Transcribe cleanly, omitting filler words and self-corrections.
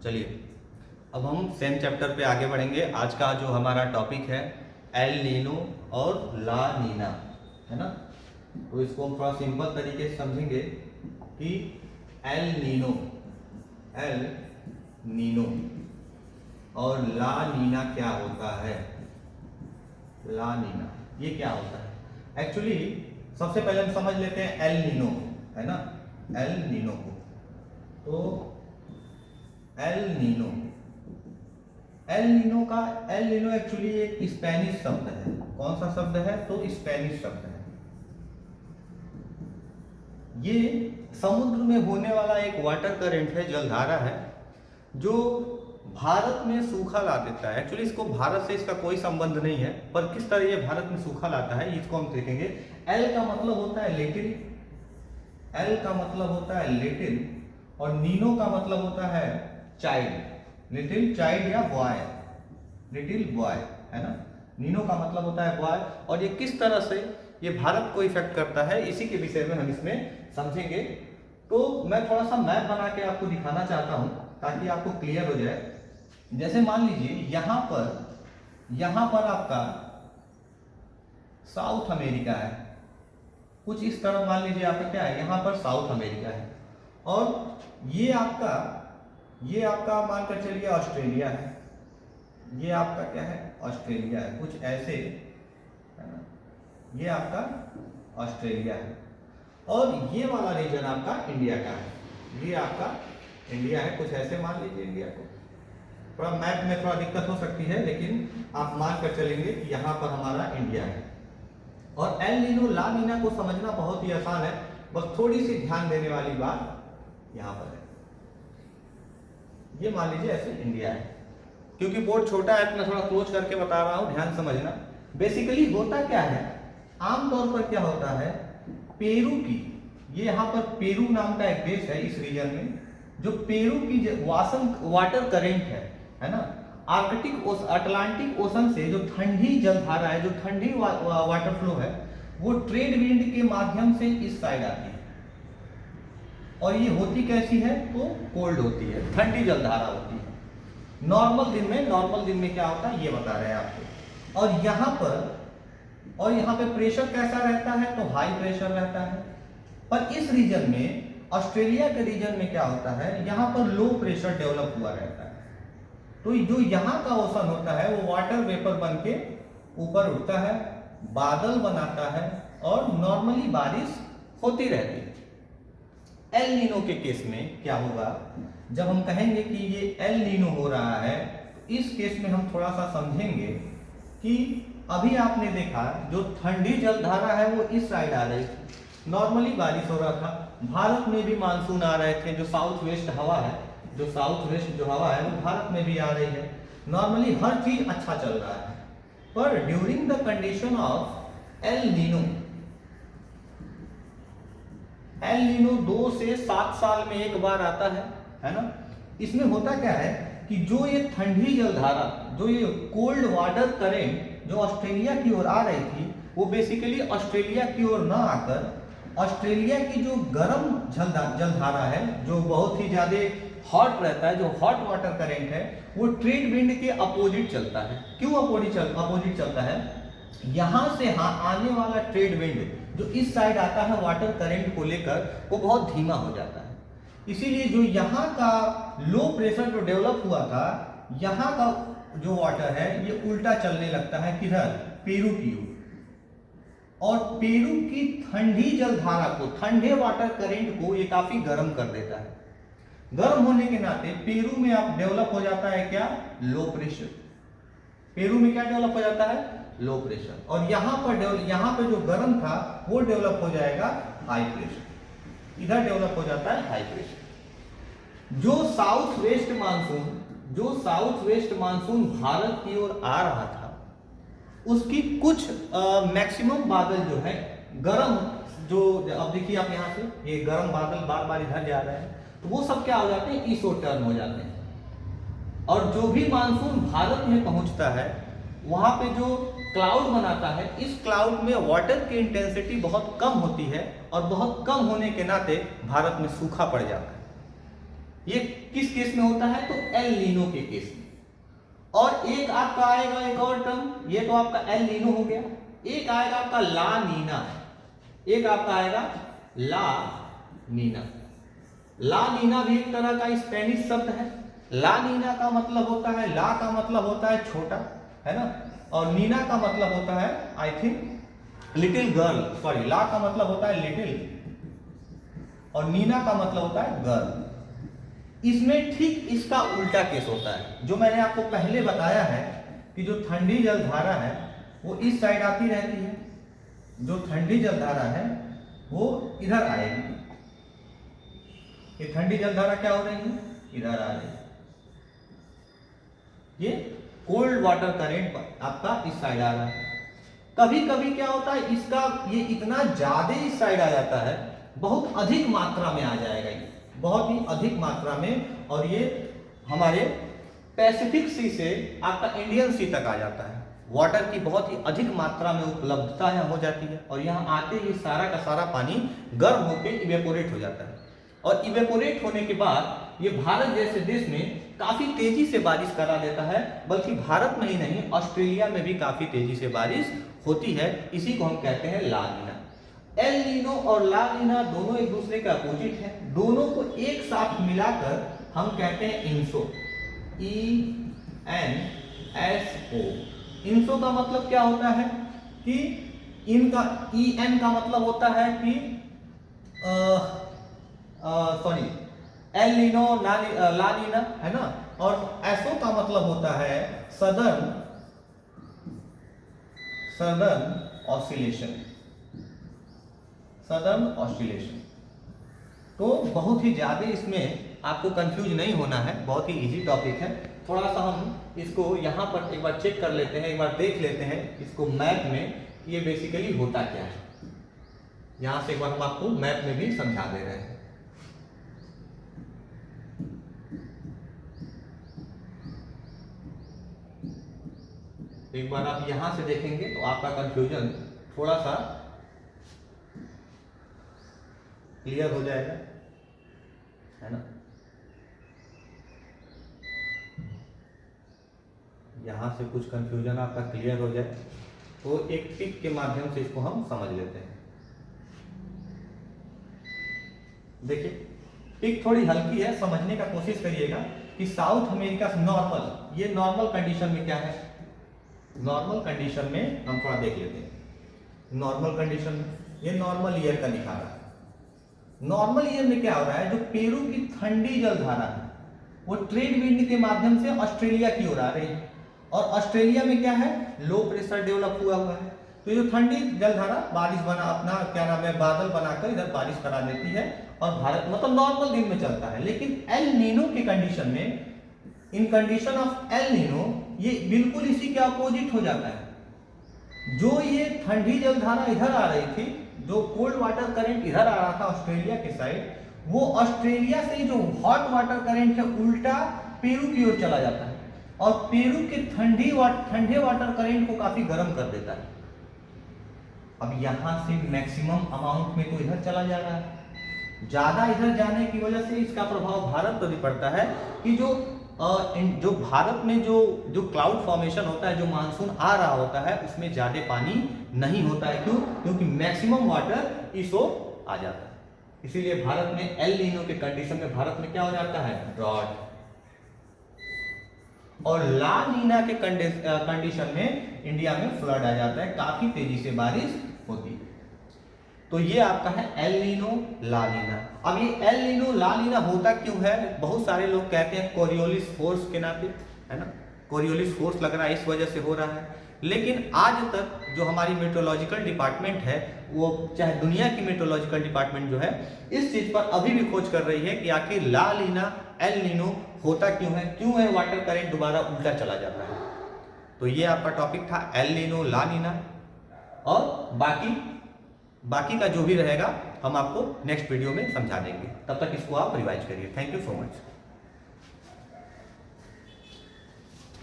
चलिए अब हम सेम चैप्टर पे आगे बढ़ेंगे। आज का जो हमारा टॉपिक है एल नीनो और ला नीना, है ना। तो इसको हम थोड़ा सिंपल तरीके से समझेंगे कि एल नीनो और ला नीना क्या होता है। ला नीना ये क्या होता है एक्चुअली। सबसे पहले हम समझ लेते हैं एल नीनो, है ना, एल नीनो को। तो एल नीनो एक्चुअली एक स्पेनिश शब्द है। कौन सा शब्द है? तो स्पेनिश शब्द है। ये समुद्र में होने वाला एक वाटर करंट है, जलधारा है, जो भारत में सूखा ला देता है। एक्चुअली इसको भारत से इसका कोई संबंध नहीं है, पर किस तरह ये भारत में सूखा लाता है इसको हम देखेंगे। एल का मतलब होता है लिटिल, और नीनो का मतलब होता है चाइल्ड, लिटिल चाइल्ड या बॉय, लिटिल बॉय, है ना। नीनो का मतलब होता है बॉय। और ये किस तरह से ये भारत को इफेक्ट करता है इसी के विषय में हम इसमें समझेंगे। तो मैं थोड़ा सा मैप बना के आपको दिखाना चाहता हूं ताकि आपको क्लियर हो जाए। जैसे मान लीजिए यहां पर आपका साउथ अमेरिका है, कुछ इस तरह मान लीजिए आपका क्या है, यहां पर साउथ अमेरिका है, और ये आपका मानकर चलिए ऑस्ट्रेलिया है, ये आपका क्या है, ऑस्ट्रेलिया है, कुछ ऐसे, है ना। ये आपका ऑस्ट्रेलिया है, और ये वाला रीजन आपका इंडिया का है, ये आपका इंडिया है, कुछ ऐसे मान लीजिए इंडिया को। थोड़ा मैप में थोड़ा दिक्कत हो सकती है, लेकिन आप मान कर चलेंगे कि यहाँ पर हमारा इंडिया है। और एल नीनो ला नीना को समझना बहुत ही आसान है, बस थोड़ी सी ध्यान देने वाली बात यहाँ पर है। ये मान लीजिए ऐसे इंडिया है, क्योंकि बोर्ड छोटा है तो मैं थोड़ा क्लोज करके बता रहा हूँ, ध्यान समझना। बेसिकली होता क्या है, आमतौर पर क्या होता है, पेरू की, ये यहाँ पर पेरू नाम का एक देश है इस रीजन में, जो पेरू की वाटर करेंट है ना, अटलांटिक ओशन से जो ठंडी जलधारा है, जो ठंडी वाटर फ्लो है, वो ट्रेड विंड के माध्यम से इस साइड आती है। और ये होती कैसी है, तो कोल्ड होती है, ठंडी जलधारा होती है। नॉर्मल दिन में क्या होता है ये बता रहे हैं आपको। और यहाँ पे प्रेशर कैसा रहता है, तो हाई प्रेशर रहता है। पर इस रीजन में, ऑस्ट्रेलिया के रीजन में क्या होता है, यहाँ पर लो प्रेशर डेवलप हुआ रहता है। तो जो यहाँ का ओशन होता है वो वाटर वेपर बन के ऊपर उठता है, बादल बनाता है, और नॉर्मली बारिश होती रहती है। एल नीनो के केस में क्या होगा, जब हम कहेंगे कि ये एल नीनो हो रहा है, तो इस केस में हम थोड़ा सा समझेंगे कि अभी आपने देखा जो ठंडी जलधारा है वो इस साइड आ रही थी, नॉर्मली बारिश हो रहा था, भारत में भी मानसून आ रहे थे, जो साउथ वेस्ट हवा है, जो हवा है वो भारत में भी आ रही है, नॉर्मली हर चीज अच्छा चल रहा है। पर during the condition of El Nino 2 से 7 साल में एक बार आता है ना। इसमें होता क्या है कि जो ये ठंडी जलधारा, जो ये कोल्ड वाटर करेंट जो ऑस्ट्रेलिया की ओर आ रही थी, वो बेसिकली ऑस्ट्रेलिया की ओर ना आकर ऑस्ट्रेलिया की जो गर्म जलधारा है, जो बहुत ही ज्यादा हॉट रहता है, जो हॉट वाटर करेंट है, वो ट्रेड विंड के अपोजिट चलता है। क्यों अपोजिट चलता है? यहां से आने वाला ट्रेड विंड जो इस साइड आता है वाटर करंट को लेकर, वो बहुत धीमा हो जाता है। इसीलिए जो यहाँ का लो प्रेशर जो डेवलप हुआ था, यहाँ का जो वाटर है ये उल्टा चलने लगता है, किधर? पेरू की ओर। और पेरू की ठंडी जलधारा को, ठंडे वाटर करंट को ये काफी गर्म कर देता है। गर्म होने के नाते पेरू में आप डेवलप हो जाता है क्या? Low pressure. पेरू में क्या डेवलप हो जाता है? Low pressure. और यहाँ पे जो गर्म था वो डेवलप हो जाएगा हाई प्रेशर। इधर डेवलप हो जाता है हाई प्रेशर। जो साउथ वेस्ट मानसून भारत की ओर आ रहा था, उसकी कुछ मैक्सिमम बादल जो है गर्म, जो अब देखिए आप यहाँ से ये गर्म बादल बार बार इधर जा रहे हैं, तो वो सब क्या हो जाते हैं? ईसोटर्न हो जाते हैं। और जो भी मानसून भारत में पहुंचता है, वहां पे जो क्लाउड बनाता है, इस क्लाउड में वाटर की इंटेंसिटी बहुत कम होती है, और बहुत कम होने के नाते भारत में सूखा पड़ जाता है। ये किस केस में होता है? तो एल नीनो के केस में। और एक आपका आएगा एक और टर्म, ये तो आपका एल नीनो हो गया, एक आएगा आपका ला नीना, एक आपका आएगा ला नीना। ला नीना भी एक तरह का स्पेनिश शब्द है। ला नीना का मतलब होता है, ला का मतलब होता है छोटा, है ना, और नीना का मतलब होता है I think little girl, sorry ला का मतलब होता है लिटिल और नीना का मतलब होता है गर्ल। इसमें ठीक इसका उल्टा केस होता है। जो मैंने आपको पहले बताया है कि जो ठंडी जलधारा है वो इस साइड आती रहती है, जो ठंडी जलधारा है वो इधर आएगी। ये ठंडी जलधारा क्या हो रही है? इधर आ रही है। ये कोल्ड वाटर करेंट आपका इस साइड आ रहा है। कभी कभी क्या होता है, इसका ये इतना ज्यादा इस साइड आ जाता है, बहुत अधिक मात्रा में आ जाएगा, ये बहुत ही अधिक मात्रा में, और ये हमारे पैसिफिक सी से आपका इंडियन सी तक आ जाता है। वाटर की बहुत ही अधिक मात्रा में उपलब्धता यहाँ हो जाती है, और यहाँ आते ही सारा का सारा पानी गर्म होकर इवेपोरेट हो जाता है। और इवेपोरेट होने के बाद ये भारत जैसे देश में काफी तेजी से बारिश करा देता है, बल्कि भारत में ही नहीं ऑस्ट्रेलिया में भी काफी तेजी से बारिश होती है। इसी को हम कहते हैं ला नीना। एल नीनो और ला नीना दोनों एक दूसरे के अपोजिट है, दोनों को एक साथ मिलाकर हम कहते हैं इंसो, ENSO। इंसो का मतलब क्या होता है कि इनका EN का मतलब होता है कि सॉरी एल नीनो ला नीना, है ना, और एसओ का मतलब होता है सदर्न ऑसिलेशन। तो बहुत ही ज्यादा इसमें आपको कंफ्यूज नहीं होना है, बहुत ही इजी टॉपिक है। थोड़ा सा हम इसको यहाँ पर एक बार चेक कर लेते हैं, एक बार देख लेते हैं इसको मैप में, ये बेसिकली होता क्या है। यहाँ से एक बार हम आपको मैप में भी समझा दे रहे हैं। एक बार आप यहां से देखेंगे तो आपका कंफ्यूजन थोड़ा सा क्लियर हो जाएगा, है ना। यहां से कुछ कंफ्यूजन आपका क्लियर हो जाए तो एक टिक के माध्यम से इसको हम समझ लेते हैं। देखिए टिक थोड़ी हल्की है, समझने का कोशिश करिएगा कि साउथ अमेरिका से नॉर्मल, ये नॉर्मल कंडीशन में क्या है, नॉर्मल कंडीशन में हम थोड़ा देख लेते हैं। नॉर्मल कंडीशन में ये नॉर्मल ईयर का लिखा रहा है। नॉर्मल ईयर में क्या हो रहा है, जो पेरू की ठंडी जलधारा है वो ट्रेड विंड के माध्यम से ऑस्ट्रेलिया की ओर आ रही है, और ऑस्ट्रेलिया में क्या है, लो प्रेशर डेवलप हुआ है। तो ये ठंडी जलधारा बारिश बना अपना क्या नाम है, बादल बनाकर इधर बारिश करा देती है, और भारत मतलब नॉर्मल दिन में चलता है। लेकिन एल नीनो के कंडीशन में, इन कंडीशन ऑफ एल नीनो, ये बिल्कुल इसी के अपोजिट हो जाता है। जो ये ठंडी जलधारा इधर आ रही थी, जो कोल्ड वाटर करंट इधर आ रहा था ऑस्ट्रेलिया के साइड, वो ऑस्ट्रेलिया से जो हॉट वाटर करंट है उल्टा पेरू की ओर चला जाता है, और पेरू के ठंडे वाटर करंट को काफी गर्म कर देता है। अब यहां से मैक्सिमम अमाउंट में तो इधर चला जा रहा है, ज्यादा इधर जाने की वजह से इसका प्रभाव भारत पर भी पड़ता है कि जो भारत में जो क्लाउड फॉर्मेशन होता है, जो मानसून आ रहा होता है, उसमें ज्यादा पानी नहीं होता है। क्यों? क्योंकि मैक्सिमम वाटर इस ओर आ जाता है। इसीलिए भारत में एल नीनो के कंडीशन में भारत में क्या हो जाता है, ड्रॉट। और ला नीना के कंडीशन में इंडिया में फ्लड आ जाता है, काफी तेजी से बारिश होती है। तो ये आपका है एल नीनो ला नीना। अब ये एल नीनो ला नीना होता क्यों है, बहुत सारे लोग कहते हैं कोरियोलिस फोर्स के नाते, है ना, कोरियोलिस फोर्स लग रहा है इस वजह से हो रहा है। लेकिन आज तक जो हमारी मेट्रोलॉजिकल डिपार्टमेंट है, वो चाहे दुनिया की मेट्रोलॉजिकल डिपार्टमेंट जो है, इस चीज पर अभी भी खोज कर रही है कि आखिर ला नीना एल नीनो होता क्यों है वाटर करंट दोबारा उल्टा चला जाता है। तो ये आपका टॉपिक था एल नीनो ला नीना, और बाकी का जो भी रहेगा हम आपको नेक्स्ट वीडियो में समझा देंगे। तब तक इसको आप रिवाइज करिए। Thank you so much.